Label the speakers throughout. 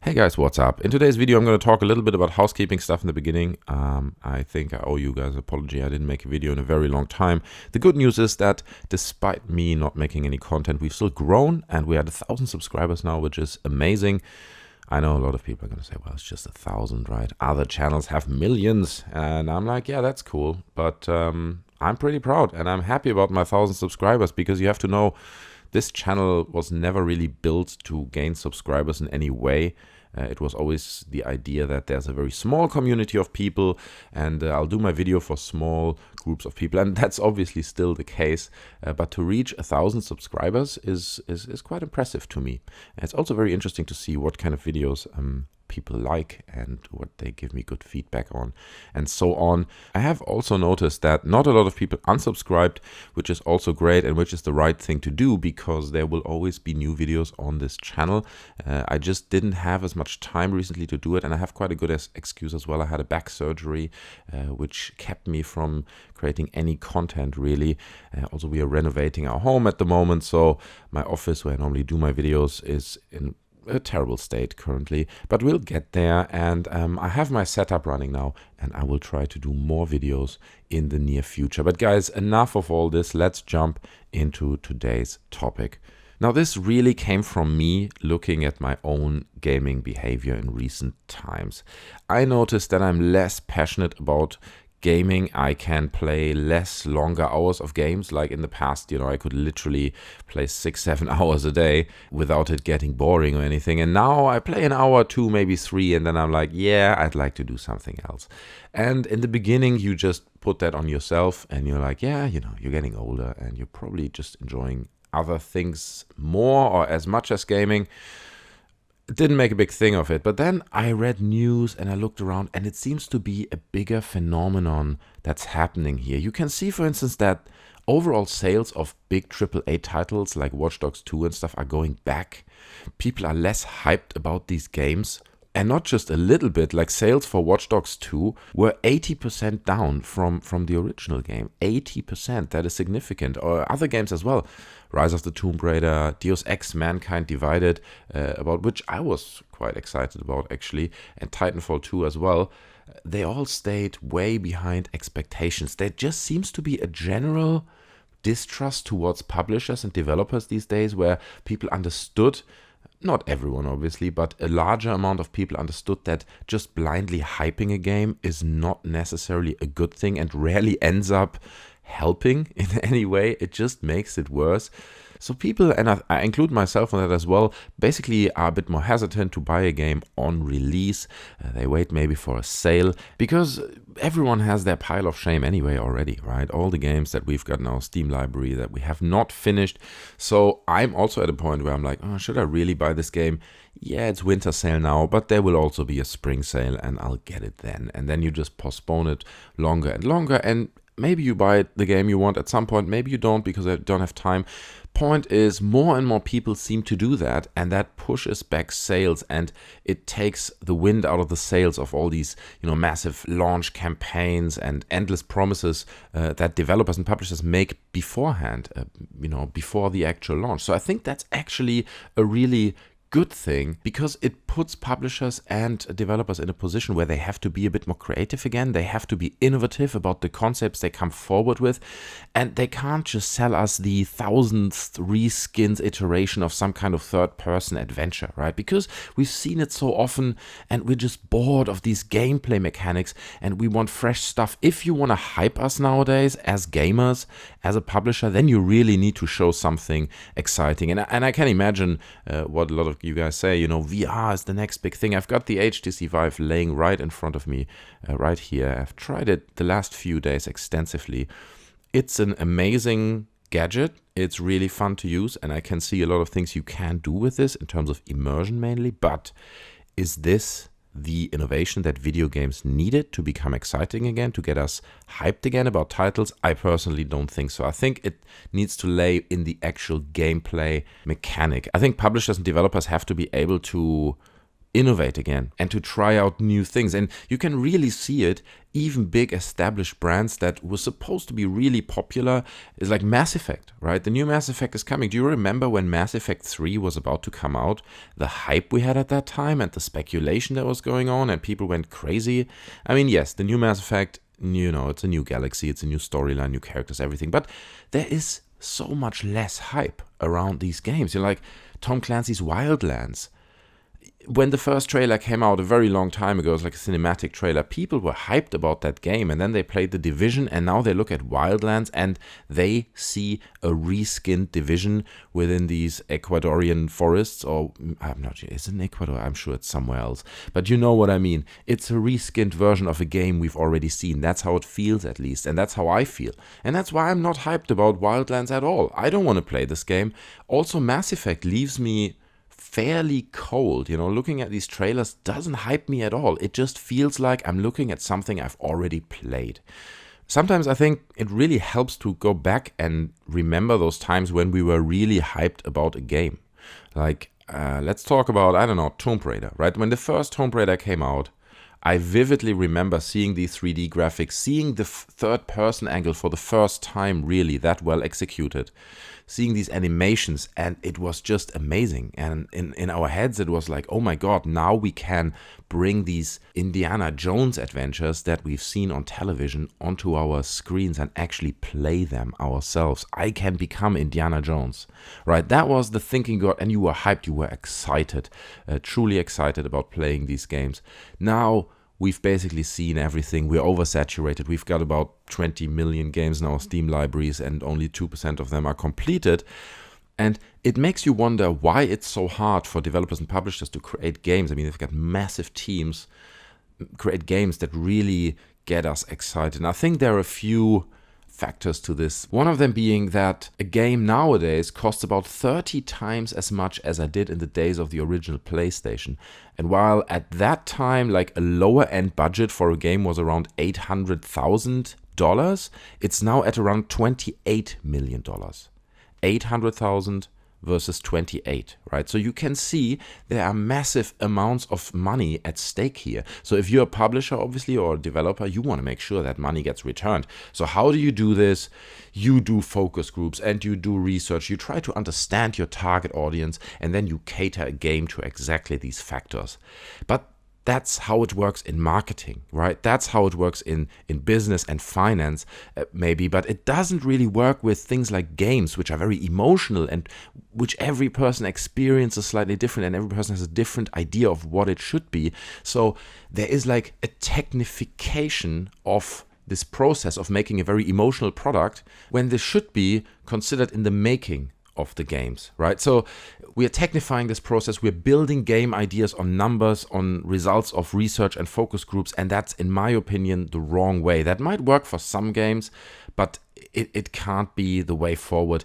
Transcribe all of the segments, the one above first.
Speaker 1: Hey guys, what's up? In today's video, I'm going to talk a little bit about housekeeping stuff in the beginning. I think I owe you guys an apology. I didn't make a video in a very long time. The good news is that despite me not making any content, we've still grown and we're at 1,000 subscribers now, which is amazing. I know a lot of people are going to say, well, it's just 1,000, right? Other channels have millions. And I'm like, yeah, that's cool. But I'm pretty proud and I'm happy about my 1,000 subscribers because you have to know this channel was never really built to gain subscribers in any way. It was always the idea that there's a very small community of people and I'll do my video for small groups of people, and that's obviously still the case, but to reach 1,000 subscribers is quite impressive to me. And it's also very interesting to see what kind of videos people like and what they give me good feedback on and so on. I have also noticed that not a lot of people unsubscribed, which is also great and which is the right thing to do because there will always be new videos on this channel. I just didn't have as much time recently to do it, and I have quite a good excuse as well. I had a back surgery which kept me from creating any content really. Also, we are renovating our home at the moment, so my office where I normally do my videos is in a terrible state currently, but we'll get there. And I have my setup running now and I will try to do more videos in the near future. But guys, enough of all this. Let's jump into today's topic. Now, this really came from me looking at my own gaming behavior in recent times. I noticed that I'm less passionate about gaming. I can play longer hours of games. Like in the past, I could literally play 6-7 hours a day without it getting boring or anything. And now I play an hour, 2, maybe 3, and then I'm like, yeah, I'd like to do something else. And in the beginning, you just put that on yourself and you're like, yeah, you're getting older and you're probably just enjoying other things more or as much as gaming. Didn't make a big thing of it, but then I read news and I looked around and it seems to be a bigger phenomenon that's happening here. You can see, for instance, that overall sales of big AAA titles like Watch Dogs 2 and stuff are going back. People are less hyped about these games. And not just a little bit, like sales for Watch Dogs 2 were 80% down from the original game. 80%, that is significant. Or other games as well. Rise of the Tomb Raider, Deus Ex Mankind Divided, about which I was quite excited about actually, and Titanfall 2 as well. They all stayed way behind expectations. There just seems to be a general distrust towards publishers and developers these days where people understood, not everyone obviously, but a larger amount of people understood that just blindly hyping a game is not necessarily a good thing and rarely ends up helping in any way. It just makes it worse. So people, and I include myself on that as well, basically are a bit more hesitant to buy a game on release. They wait maybe for a sale because everyone has their pile of shame anyway already, right? All the games that we've got in our Steam library that we have not finished. So I'm also at a point where I'm like, oh, should I really buy this game? Yeah, it's winter sale now, but there will also be a spring sale and I'll get it then. And then you just postpone it longer and longer, and maybe you buy the game you want at some point, maybe you don't because I don't have time. Point is, more and more people seem to do that, and that pushes back sales, and it takes the wind out of the sails of all these, massive launch campaigns and endless promises that developers and publishers make beforehand, before the actual launch. So I think that's actually a really good thing because it puts publishers and developers in a position where they have to be a bit more creative again. They have to be innovative about the concepts they come forward with, and they can't just sell us the 1,000th reskins iteration of some kind of third-person adventure, right? Because we've seen it so often and we're just bored of these gameplay mechanics and we want fresh stuff. If you want to hype us nowadays as gamers, as a publisher, then you really need to show something exciting. And I can imagine what a lot of you guys say, VR is the next big thing. I've got the HTC Vive laying right in front of me, right here. I've tried it the last few days extensively. It's an amazing gadget. It's really fun to use, and I can see a lot of things you can do with this in terms of immersion mainly. But is this the innovation that video games needed to become exciting again, to get us hyped again about titles? I personally don't think so. I think it needs to lay in the actual gameplay mechanic. I think publishers and developers have to be able to innovate again and to try out new things. And you can really see it. Even big established brands that were supposed to be really popular is like Mass Effect, right? The new Mass Effect is coming. Do you remember when Mass Effect 3 was about to come out? The hype we had at that time and the speculation that was going on, and people went crazy. I mean, yes, the new Mass Effect, you know, it's a new galaxy, it's a new storyline, new characters, everything. But there is so much less hype around these games. You're like Tom Clancy's Wildlands. When the first trailer came out a very long time ago, it was like a cinematic trailer, people were hyped about that game, and then they played The Division, and now they look at Wildlands and they see a reskinned Division within these Ecuadorian forests, or I'm not sure, is it in Ecuador? I'm sure it's somewhere else, but you know what I mean. It's a reskinned version of a game we've already seen. That's how it feels, at least, and that's how I feel, and that's why I'm not hyped about Wildlands at all. I don't want to play this game. Also, Mass Effect leaves me fairly cold, you know. Looking at these trailers doesn't hype me at all. It just feels like I'm looking at something I've already played. Sometimes I think it really helps to go back and remember those times when we were really hyped about a game. Like, let's talk about, I don't know, Tomb Raider, right? When the first Tomb Raider came out, I vividly remember seeing the 3D graphics, seeing the third-person angle for the first time really that well executed, seeing these animations, and it was just amazing. And in our heads, it was like, oh my God, now we can bring these Indiana Jones adventures that we've seen on television onto our screens and actually play them ourselves. I can become Indiana Jones, right? That was the thinking got, and you were hyped, you were excited, truly excited about playing these games. Now, we've basically seen everything. We're oversaturated. We've got about 20 million games in our Steam libraries, and only 2% of them are completed. And it makes you wonder why it's so hard for developers and publishers to create games. I mean, they've got massive teams, create games that really get us excited. And I think there are a few factors to this. One of them being that a game nowadays costs about 30 times as much as I did in the days of the original PlayStation. And while at that time, like a lower end budget for a game was around $800,000, it's now at around $28 million. 800,000 versus 28, right? So you can see there are massive amounts of money at stake here. So if you're a publisher, obviously, or a developer, you want to make sure that money gets returned. So how do you do this? You do focus groups and you do research. You try to understand your target audience, and then you cater a game to exactly these factors. But that's how it works in marketing, right? That's how it works in business and finance, maybe, but it doesn't really work with things like games, which are very emotional and which every person experiences slightly different, and every person has a different idea of what it should be. So there is like a technification of this process of making a very emotional product when this should be considered in the making of the games, right? So we are technifying this process. We're building game ideas on numbers, on results of research and focus groups, and that's, in my opinion, the wrong way. That might work for some games, but it can't be the way forward.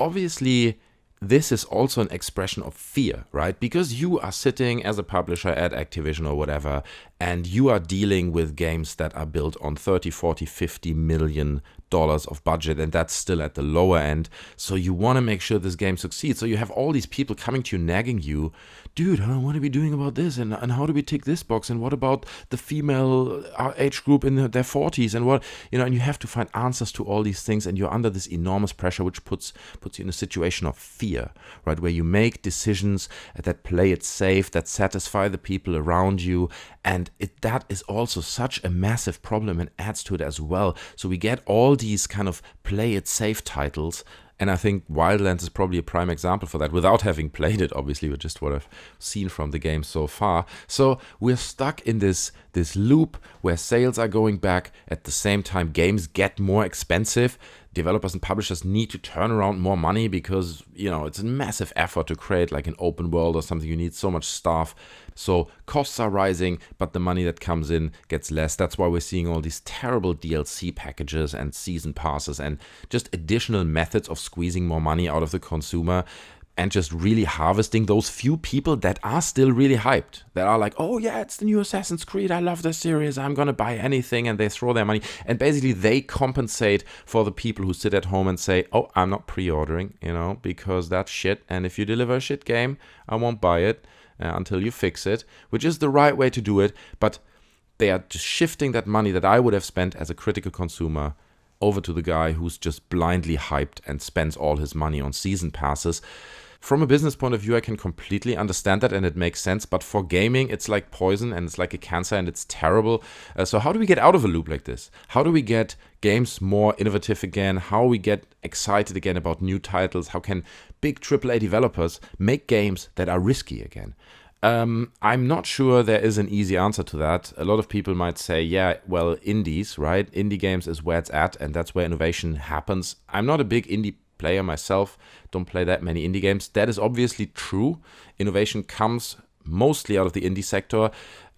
Speaker 1: Obviously, this is also an expression of fear, right? Because you are sitting as a publisher at Activision or whatever, and you are dealing with games that are built on 30, 40, 50 million dollars of budget, and that's still at the lower end. So you want to make sure this game succeeds. So you have all these people coming to you, nagging you, dude, what are we doing about this? And how do we tick this box? And what about the female age group in their 40s? And what, and you have to find answers to all these things, and you're under this enormous pressure, which puts you in a situation of fear, right? Where you make decisions that play it safe, that satisfy the people around you. And that is also such a massive problem and adds to it as well. So we get all these kind of play it safe titles, and I think Wildlands is probably a prime example for that, without having played it, obviously, with just what I've seen from the game so far. So we're stuck in this loop where sales are going back. At the same time, games get more expensive. Developers and publishers need to turn around more money because, it's a massive effort to create like an open world or something. You need so much staff. So costs are rising, but the money that comes in gets less. That's why we're seeing all these terrible DLC packages and season passes and just additional methods of squeezing more money out of the consumer, and just really harvesting those few people that are still really hyped, that are like, oh yeah, it's the new Assassin's Creed, I love this series, I'm gonna buy anything, and they throw their money, and basically they compensate for the people who sit at home and say, oh, I'm not pre-ordering, because that's shit, and if you deliver a shit game, I won't buy it. until you fix it, which is the right way to do it, but they are just shifting that money that I would have spent as a critical consumer over to the guy who's just blindly hyped and spends all his money on season passes. From a business point of view, I can completely understand that and it makes sense, but for gaming, it's like poison and it's like a cancer and it's terrible. So how do we get out of a loop like this? How do we get games more innovative again? How we get excited again about new titles? How can big AAA developers make games that are risky again? I'm not sure there is an easy answer to that. A lot of people might say, yeah, well, indies, right? Indie games is where it's at and that's where innovation happens. I'm not a big indie player myself, don't play that many indie games. That is obviously true. Innovation comes mostly out of the indie sector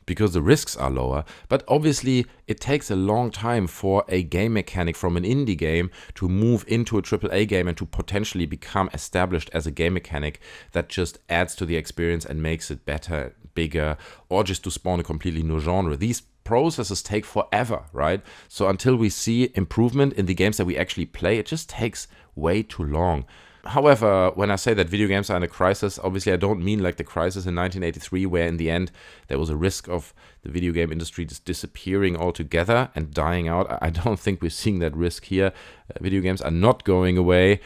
Speaker 1: because the risks are lower. But obviously it takes a long time for a game mechanic from an indie game to move into a AAA game and to potentially become established as a game mechanic that just adds to the experience and makes it better, bigger, or just to spawn a completely new genre. These processes take forever, right? So until we see improvement in the games that we actually play, it just takes way too long. However, when I say that video games are in a crisis, obviously I don't mean like the crisis in 1983 where in the end there was a risk of the video game industry just disappearing altogether and dying out. I don't think we're seeing that risk here. Video games are not going away.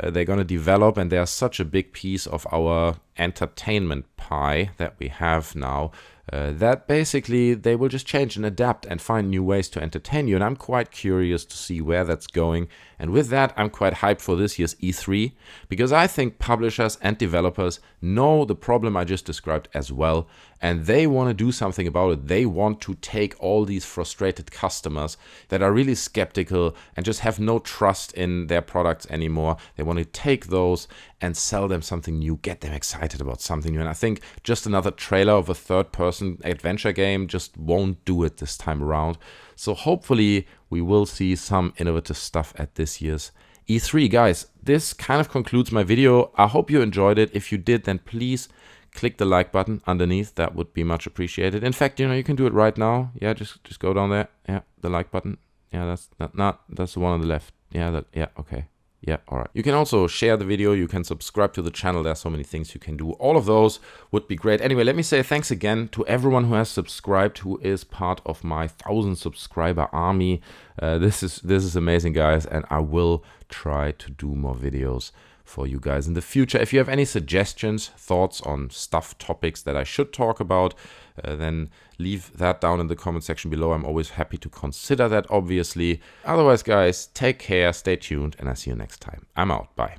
Speaker 1: They're going to develop and they are such a big piece of our entertainment pie that we have now that basically they will just change and adapt and find new ways to entertain you. And I'm quite curious to see where that's going. And with that, I'm quite hyped for this year's E3 because I think publishers and developers know the problem I just described as well. And they want to do something about it. They want to take all these frustrated customers that are really skeptical and just have no trust in their products anymore. They want to take those and sell them something new, get them excited about something new. And I think just another trailer of a third-person adventure game just won't do it this time around. So hopefully we will see some innovative stuff at this year's E3. Guys, this kind of concludes my video. I hope you enjoyed it. If you did, then please click the like button underneath. That would be much appreciated. In fact, you can do it right now. Yeah, just go down there. Yeah, the like button. Yeah, that's the one on the left. Yeah, okay. Yeah, all right. You can also share the video. You can subscribe to the channel. There's so many things you can do. All of those would be great. Anyway, let me say thanks again to everyone who has subscribed, who is part of my 1,000 subscriber army. This is amazing, guys, and I will try to do more videos for you guys in the future. If you have any suggestions, thoughts on stuff, topics that I should talk about, then leave that down in the comment section below. I'm always happy to consider that, obviously. Otherwise, guys, take care, stay tuned, and I'll see you next time. I'm out. Bye.